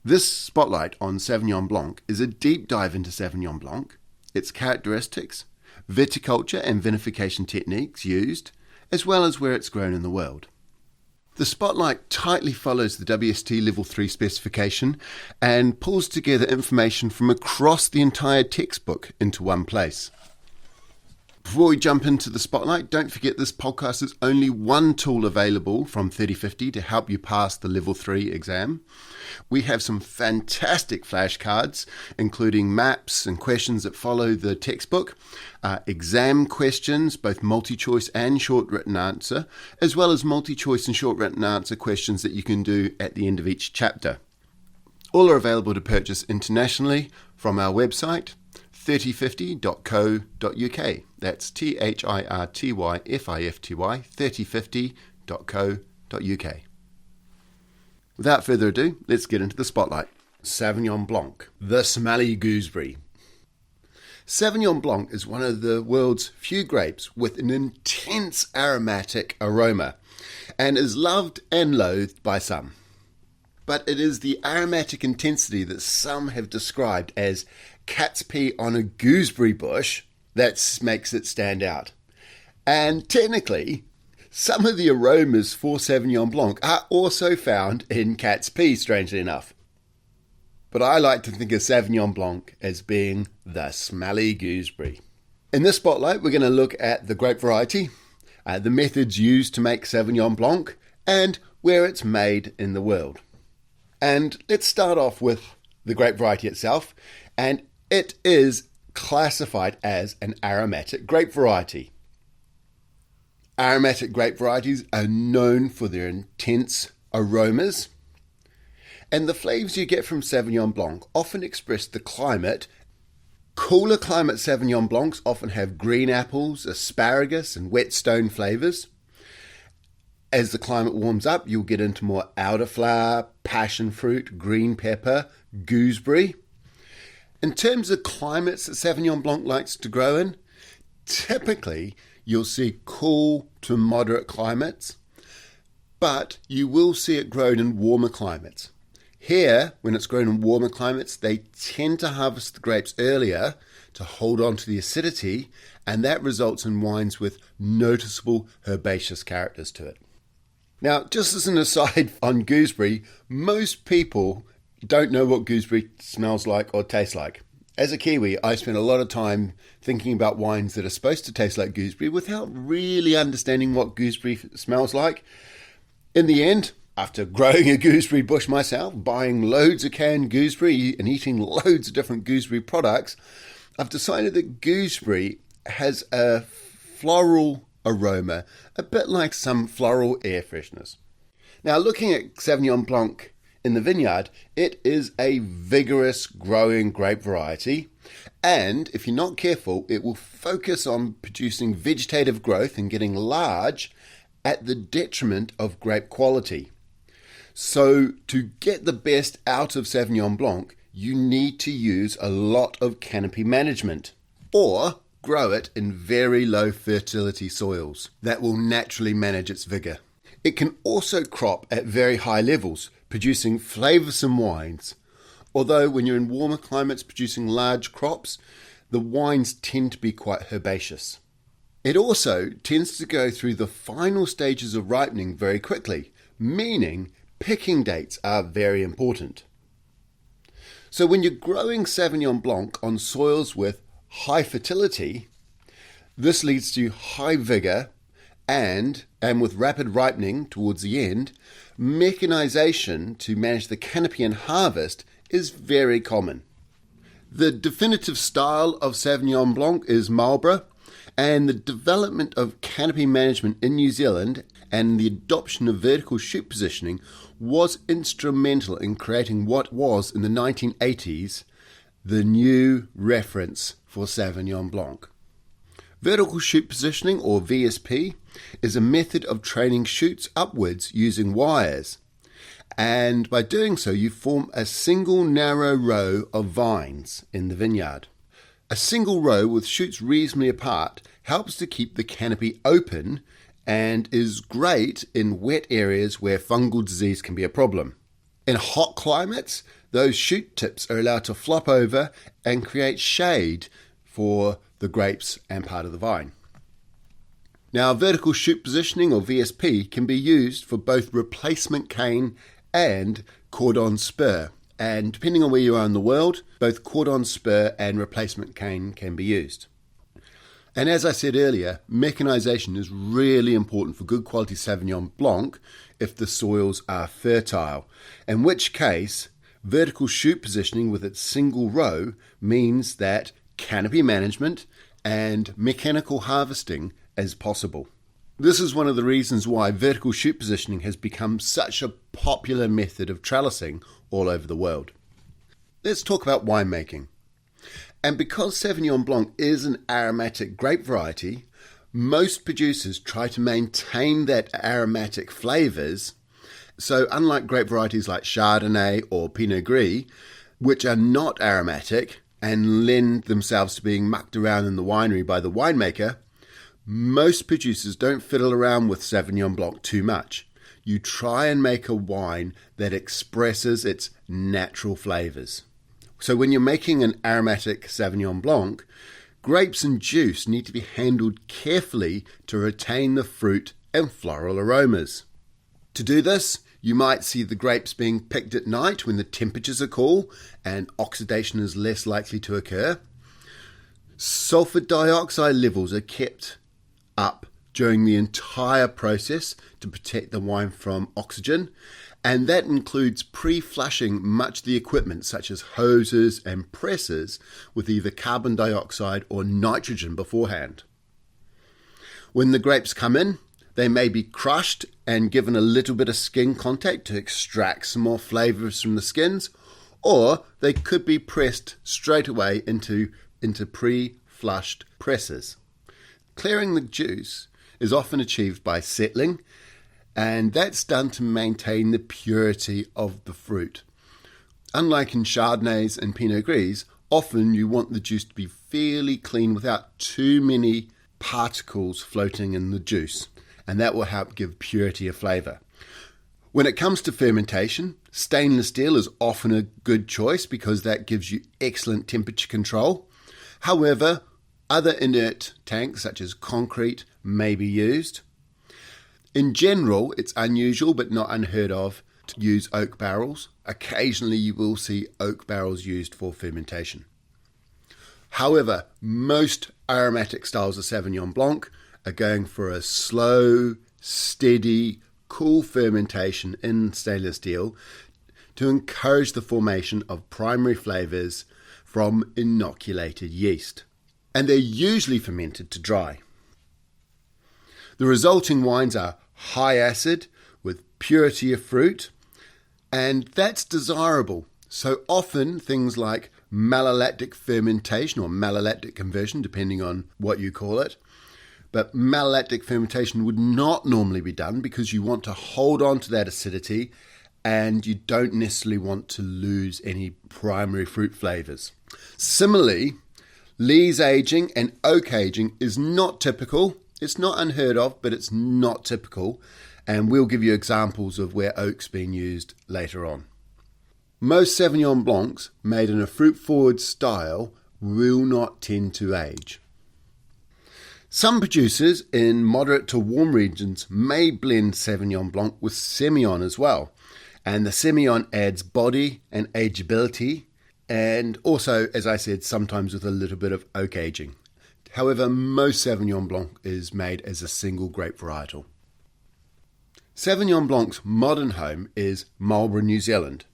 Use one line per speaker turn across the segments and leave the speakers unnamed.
This spotlight on Sauvignon Blanc is a deep dive into Sauvignon Blanc, its characteristics, viticulture and vinification techniques used, as well as where it's grown in the world. The spotlight tightly follows the WSET Level 3 specification and pulls together information from across the entire textbook into one place. Before we jump into the spotlight, don't forget this podcast is only one tool available from 3050 to help you pass the Level 3 exam. We have some fantastic flashcards, including maps and questions that follow the textbook, exam questions, both multi-choice and short written answer, as well as multi-choice and short written answer questions that you can do at the end of each chapter. All are available to purchase internationally from our website, 3050.co.uk. That's ThirtyFifty, 3050.co.uk. Without further ado, let's get into the spotlight. Sauvignon Blanc, the smelly gooseberry. Sauvignon Blanc is one of the world's few grapes with an intense aromatic aroma and is loved and loathed by some. But it is the aromatic intensity that some have described as cat's pee on a gooseberry bush that makes it stand out. And technically, some of the aromas for Sauvignon Blanc are also found in cat's pee, strangely enough. But I like to think of Sauvignon Blanc as being the smelly gooseberry. In this spotlight, we're going to look at the grape variety, the methods used to make Sauvignon Blanc, and where it's made in the world. And let's start off with the grape variety itself, and it is classified as an aromatic grape variety. Aromatic grape varieties are known for their intense aromas, and the flavours you get from Sauvignon Blanc often express the climate. Cooler climate Sauvignon Blancs often have green apples, asparagus and whetstone flavours. As the climate warms up, you'll get into more elderflower, passion fruit, green pepper, gooseberry. In terms of climates that Sauvignon Blanc likes to grow in, typically you'll see cool to moderate climates, but you will see it grown in warmer climates. Here, when it's grown in warmer climates, they tend to harvest the grapes earlier to hold on to the acidity, and that results in wines with noticeable herbaceous characters to it. Now, just as an aside on gooseberry, most people don't know what gooseberry smells like or tastes like. As a Kiwi, I spend a lot of time thinking about wines that are supposed to taste like gooseberry without really understanding what gooseberry smells like. In the end, after growing a gooseberry bush myself, buying loads of canned gooseberry and eating loads of different gooseberry products, I've decided that gooseberry has a floral aroma, a bit like some floral air freshness. Now, looking at Sauvignon Blanc in the vineyard, it is a vigorous growing grape variety, and if you're not careful, it will focus on producing vegetative growth and getting large at the detriment of grape quality. So to get the best out of Sauvignon Blanc, you need to use a lot of canopy management, or grow it in very low fertility soils that will naturally manage its vigour. It can also crop at very high levels, producing flavoursome wines. Although when you're in warmer climates producing large crops, the wines tend to be quite herbaceous. It also tends to go through the final stages of ripening very quickly, meaning picking dates are very important. So when you're growing Sauvignon Blanc on soils with high fertility, this leads to high vigour and with rapid ripening towards the end, mechanization to manage the canopy and harvest is very common. The definitive style of Sauvignon Blanc is Marlborough, and the development of canopy management in New Zealand and the adoption of vertical shoot positioning was instrumental in creating what was in the 1980s the new reference for Sauvignon Blanc. Vertical shoot positioning, or VSP, is a method of training shoots upwards using wires, and by doing so you form a single narrow row of vines in the vineyard. A single row with shoots reasonably apart helps to keep the canopy open and is great in wet areas where fungal disease can be a problem. In hot climates, those shoot tips are allowed to flop over and create shade for the grapes and part of the vine. Now, vertical shoot positioning, or VSP, can be used for both replacement cane and cordon spur. And depending on where you are in the world, both cordon spur and replacement cane can be used. And as I said earlier, mechanization is really important for good quality Sauvignon Blanc if the soils are fertile, in which case vertical shoot positioning with its single row means that canopy management and mechanical harvesting is possible. This is one of the reasons why vertical shoot positioning has become such a popular method of trellising all over the world. Let's talk about winemaking. And because Sauvignon Blanc is an aromatic grape variety, most producers try to maintain that aromatic flavours. So unlike grape varieties like Chardonnay or Pinot Gris, which are not aromatic and lend themselves to being mucked around in the winery by the winemaker, most producers don't fiddle around with Sauvignon Blanc too much. You try and make a wine that expresses its natural flavours. So when you're making an aromatic Sauvignon Blanc, grapes and juice need to be handled carefully to retain the fruit and floral aromas. To do this, you might see the grapes being picked at night when the temperatures are cool and oxidation is less likely to occur. Sulfur dioxide levels are kept up during the entire process to protect the wine from oxygen, and that includes pre-flushing much of the equipment such as hoses and presses with either carbon dioxide or nitrogen beforehand. When the grapes come in, they may be crushed and given a little bit of skin contact to extract some more flavours from the skins, or they could be pressed straight away into pre-flushed presses. Clearing the juice is often achieved by settling, and that's done to maintain the purity of the fruit. Unlike in Chardonnays and Pinot Gris, often you want the juice to be fairly clean without too many particles floating in the juice, and that will help give purity of flavour. When it comes to fermentation, stainless steel is often a good choice because that gives you excellent temperature control. However, other inert tanks such as concrete may be used. In general, it's unusual but not unheard of to use oak barrels. Occasionally you will see oak barrels used for fermentation. However, most aromatic styles of Sauvignon Blanc are going for a slow, steady, cool fermentation in stainless steel to encourage the formation of primary flavours from inoculated yeast. And they're usually fermented to dry. The resulting wines are high acid with purity of fruit, and that's desirable. So often things like malolactic fermentation or malolactic conversion, depending on what you call it, but malolactic fermentation would not normally be done because you want to hold on to that acidity and you don't necessarily want to lose any primary fruit flavours. Similarly, lees aging and oak aging is not typical. It's not unheard of, but it's not typical. And we'll give you examples of where oak's been used later on. Most Sauvignon Blancs made in a fruit-forward style will not tend to age. Some producers in moderate to warm regions may blend Sauvignon Blanc with Semillon as well. And the Semillon adds body and ageability, and also, as I said, sometimes with a little bit of oak aging. However, most Sauvignon Blanc is made as a single grape varietal. Sauvignon Blanc's modern home is Marlborough, New Zealand.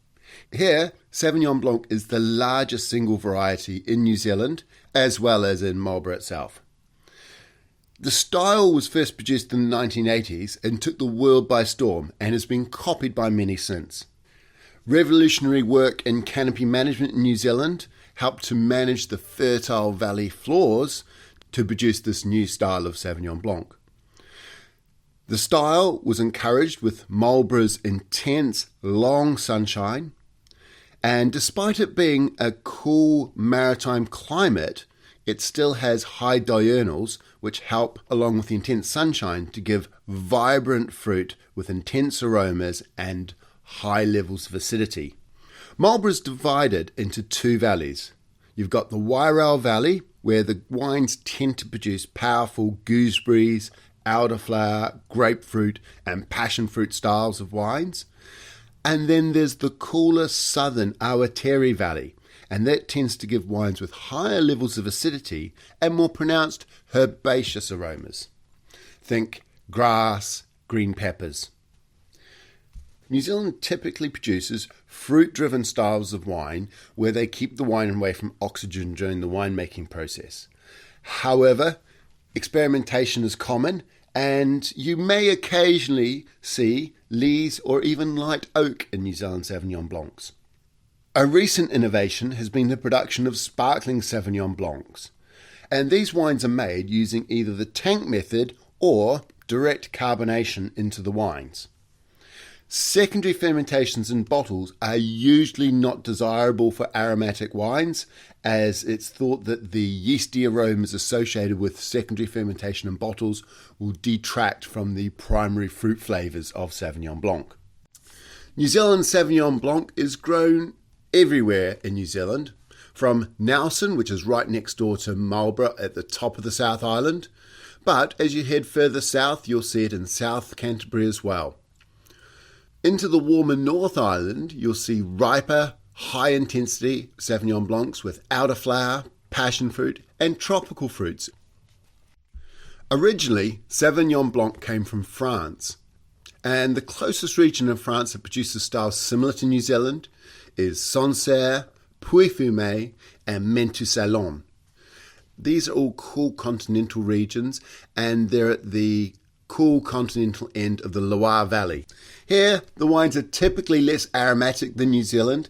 Here, Sauvignon Blanc is the largest single variety in New Zealand, as well as in Marlborough itself. The style was first produced in the 1980s and took the world by storm and has been copied by many since. Revolutionary work in canopy management in New Zealand helped to manage the fertile valley floors to produce this new style of Sauvignon Blanc. The style was encouraged with Marlborough's intense, long sunshine, and despite it being a cool maritime climate, it still has high diurnals, which help, along with the intense sunshine, to give vibrant fruit with intense aromas and high levels of acidity. Marlborough is divided into two valleys. You've got the Wirral Valley, where the wines tend to produce powerful gooseberries, elderflower, grapefruit and passion fruit styles of wines. And then there's the cooler southern Awatere Valley, and that tends to give wines with higher levels of acidity and more pronounced herbaceous aromas. Think grass, green peppers. New Zealand typically produces fruit-driven styles of wine where they keep the wine away from oxygen during the winemaking process. However, experimentation is common, and you may occasionally see lees or even light oak in New Zealand Sauvignon Blancs. A recent innovation has been the production of sparkling Sauvignon Blancs, and these wines are made using either the tank method or direct carbonation into the wines. Secondary fermentations in bottles are usually not desirable for aromatic wines, as it's thought that the yeasty aromas associated with secondary fermentation in bottles will detract from the primary fruit flavours of Sauvignon Blanc. New Zealand Sauvignon Blanc is grown everywhere in New Zealand, from Nelson, which is right next door to Marlborough at the top of the South Island, but as you head further south you'll see it in South Canterbury as well. Into the warmer North Island, you'll see riper, high-intensity Sauvignon Blancs with elderflower, passion fruit, and tropical fruits. Originally, Sauvignon Blanc came from France, and the closest region of France that produces styles similar to New Zealand is Sancerre, Puy-Fumé, and Menthue-Salon. These are all cool continental regions, and they're at the cool continental end of the Loire Valley. Here, the wines are typically less aromatic than New Zealand,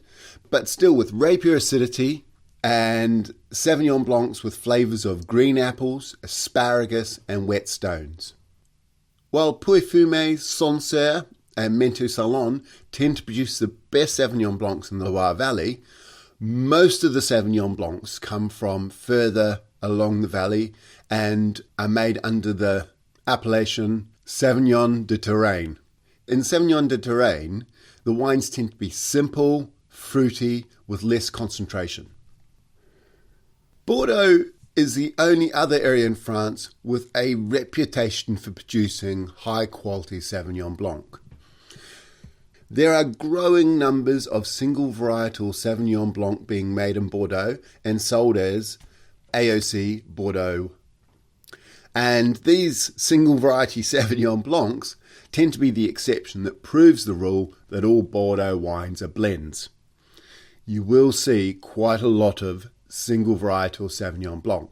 but still with rapier acidity and Sauvignon Blancs with flavours of green apples, asparagus and wet stones. While Puy-Fumé, Sancerre and Menthue-Salon tend to produce the best Sauvignon Blancs in the Loire Valley, most of the Sauvignon Blancs come from further along the valley and are made under the appellation Sauvignon de Touraine. In Sauvignon de Touraine, the wines tend to be simple, fruity, with less concentration. Bordeaux is the only other area in France with a reputation for producing high-quality Sauvignon Blanc. There are growing numbers of single varietal Sauvignon Blanc being made in Bordeaux and sold as AOC Bordeaux. And these single variety Sauvignon Blancs tend to be the exception that proves the rule that all Bordeaux wines are blends. You will see quite a lot of single varietal Sauvignon Blanc.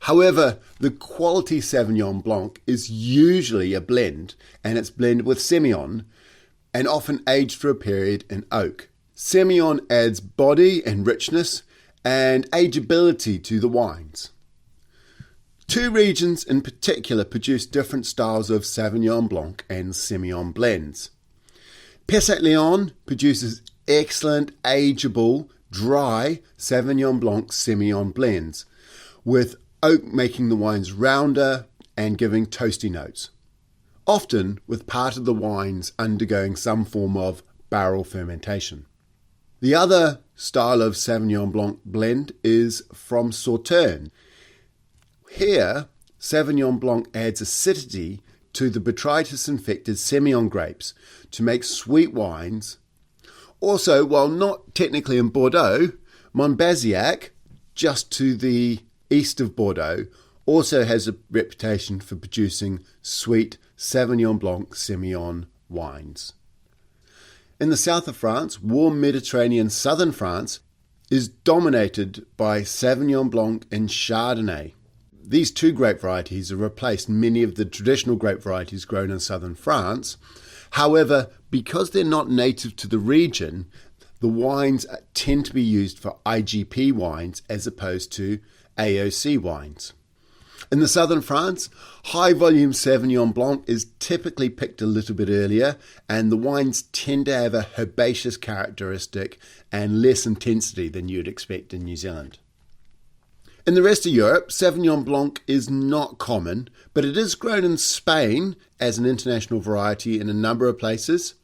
However, the quality Sauvignon Blanc is usually a blend, and it's blended with Semillon and often aged for a period in oak. Semillon adds body and richness and ageability to the wines. Two regions in particular produce different styles of Sauvignon Blanc and Semillon blends. Pesset-Léon produces excellent, ageable, dry Sauvignon Blanc Semillon blends, with oak making the wines rounder and giving toasty notes, often with part of the wines undergoing some form of barrel fermentation. The other style of Sauvignon Blanc blend is from Sauternes. Here, Sauvignon Blanc adds acidity to the botrytis-infected Semillon grapes to make sweet wines. Also, while not technically in Bordeaux, Montbazillac, just to the east of Bordeaux, also has a reputation for producing sweet Sauvignon Blanc Semillon wines. In the south of France, warm Mediterranean southern France is dominated by Sauvignon Blanc and Chardonnay. These two grape varieties have replaced many of the traditional grape varieties grown in southern France. However, because they're not native to the region, the wines tend to be used for IGP wines as opposed to AOC wines. In the southern France, high volume Sauvignon Blanc is typically picked a little bit earlier, and the wines tend to have a herbaceous characteristic and less intensity than you'd expect in New Zealand. In the rest of Europe, Sauvignon Blanc is not common, but it is grown in Spain as an international variety in a number of places,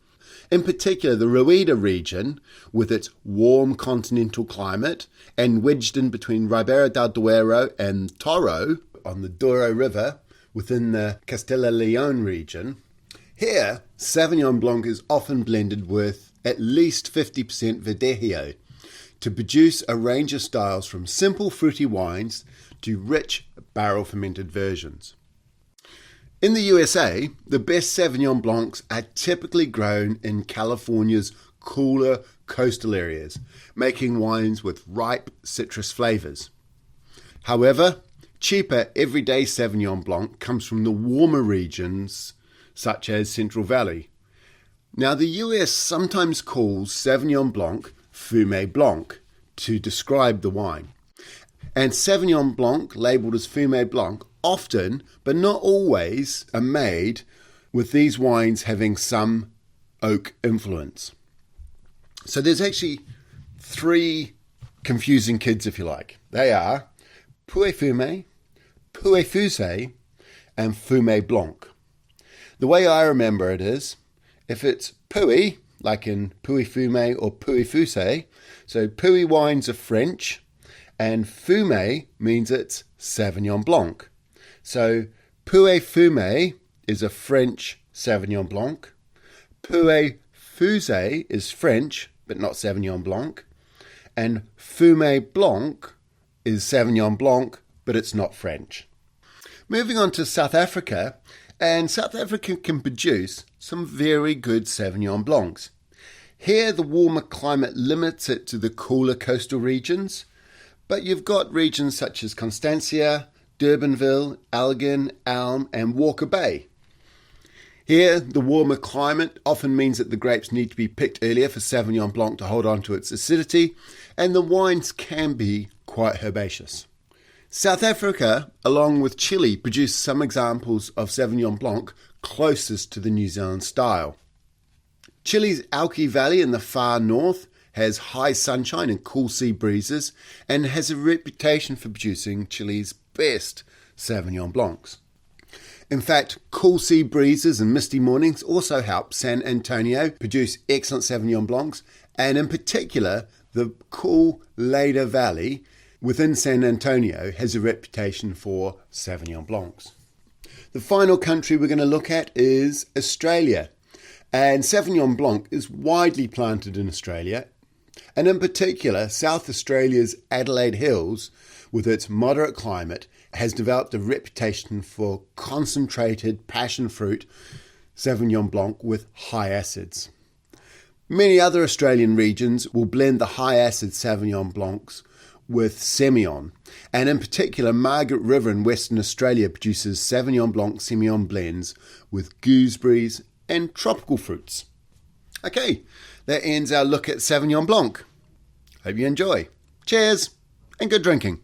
In particular, the Rueda region, with its warm continental climate and wedged in between Ribera del Duero and Toro on the Douro River within the Castilla León region, here Sauvignon Blanc is often blended with at least 50% Verdejo to produce a range of styles from simple fruity wines to rich barrel-fermented versions. In the USA, the best Sauvignon Blancs are typically grown in California's cooler coastal areas, making wines with ripe citrus flavours. However, cheaper everyday Sauvignon Blanc comes from the warmer regions such as Central Valley. Now, the US sometimes calls Sauvignon Blanc Fumé Blanc to describe the wine. And Sauvignon Blanc, labelled as Fumé Blanc, often, but not always, are made with these wines having some oak influence. So there's actually three confusing kids, if you like. They are Pouilly Fumé, Pouilly Fusé, and Fumé Blanc. The way I remember it is, if it's Pouilly, like in Pouilly Fumé or Pouilly Fusé, so Pouilly wines are French, and Fumé means it's Sauvignon Blanc. So Pouilly Fumé is a French Sauvignon Blanc. Pouilly Fusé is French, but not Sauvignon Blanc. And Fumé Blanc is Sauvignon Blanc, but it's not French. Moving on to South Africa, and South Africa can produce some very good Sauvignon Blancs. Here, the warmer climate limits it to the cooler coastal regions, but you've got regions such as Constancia, Durbanville, Elgin, Elm, and Walker Bay. Here, the warmer climate often means that the grapes need to be picked earlier for Sauvignon Blanc to hold on to its acidity, and the wines can be quite herbaceous. South Africa, along with Chile, produce some examples of Sauvignon Blanc closest to the New Zealand style. Chile's Alki Valley in the far north has high sunshine and cool sea breezes, and has a reputation for producing Chile's best Sauvignon Blancs. In fact, cool sea breezes and misty mornings also help San Antonio produce excellent Sauvignon Blancs, and in particular, the cool Leda Valley within San Antonio has a reputation for Sauvignon Blancs. The final country we're going to look at is Australia, and Sauvignon Blanc is widely planted in Australia, and in particular, South Australia's Adelaide Hills, with its moderate climate, has developed a reputation for concentrated passion fruit Sauvignon Blanc with high acids. Many other Australian regions will blend the high acid Sauvignon Blancs with Semillon, and in particular, Margaret River in Western Australia produces Sauvignon Blanc Semillon blends with gooseberries and tropical fruits. Okay, that ends our look at Sauvignon Blanc. Hope you enjoy. Cheers and good drinking.